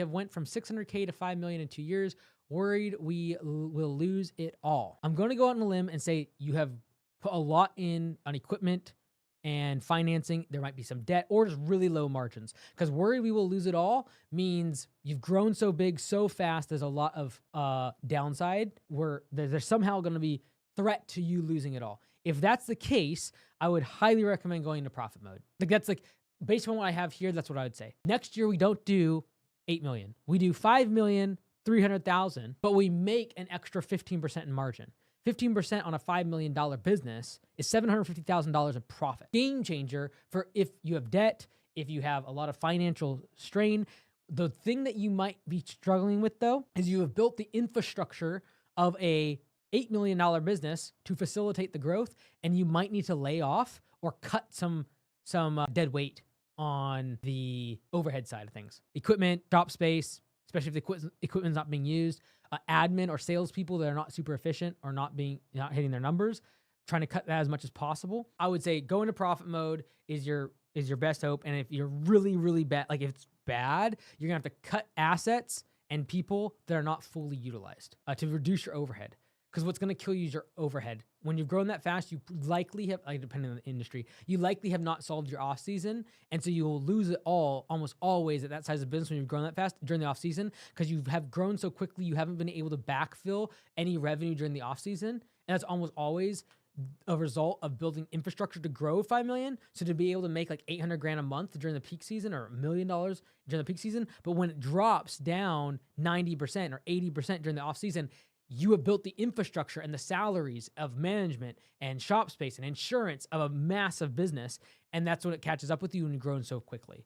have went from 600K to 5 million in 2 years. Worried we will lose it all. I'm going to go out on a limb and say you have put a lot in on equipment and financing. There might be some debt or just really low margins, because worried we will lose it all means you've grown so big so fast. There's a lot of downside where there's somehow going to be threat to you losing it all. If that's the case, I would highly recommend going into profit mode. That's based on what I have here, that's what I would say. Next year, we don't do 8 million. We do 5,300,000, but we make an extra 15% in margin. 15% on a $5 million business is $750,000 in profit. Game changer for if you have debt, if you have a lot of financial strain. The thing that you might be struggling with, though, is you have built the infrastructure of a $8 million business to facilitate the growth, and you might need to lay off or cut some dead weight on the overhead side of things. Equipment, shop space, especially if the equipment's not being used, admin or salespeople that are not super efficient or not hitting their numbers, trying to cut that as much as possible. I would say go into profit mode is your best hope. And if you're really, really bad, like if it's bad, you're gonna have to cut assets and people that are not fully utilized to reduce your overhead. Because what's going to kill you is your overhead. When you've grown that fast, you likely have, depending on the industry, you likely have not solved your off season. And so you will lose it all almost always at that size of business when you've grown that fast during the off season, because you have grown so quickly, you haven't been able to backfill any revenue during the off season. And that's almost always a result of building infrastructure to grow 5 million. So to be able to make like 800 grand a month during the peak season or $1 million during the peak season. But when it drops down 90% or 80% during the off season, you have built the infrastructure and the salaries of management and shop space and insurance of a massive business. And that's when it catches up with you when you're growing so quickly.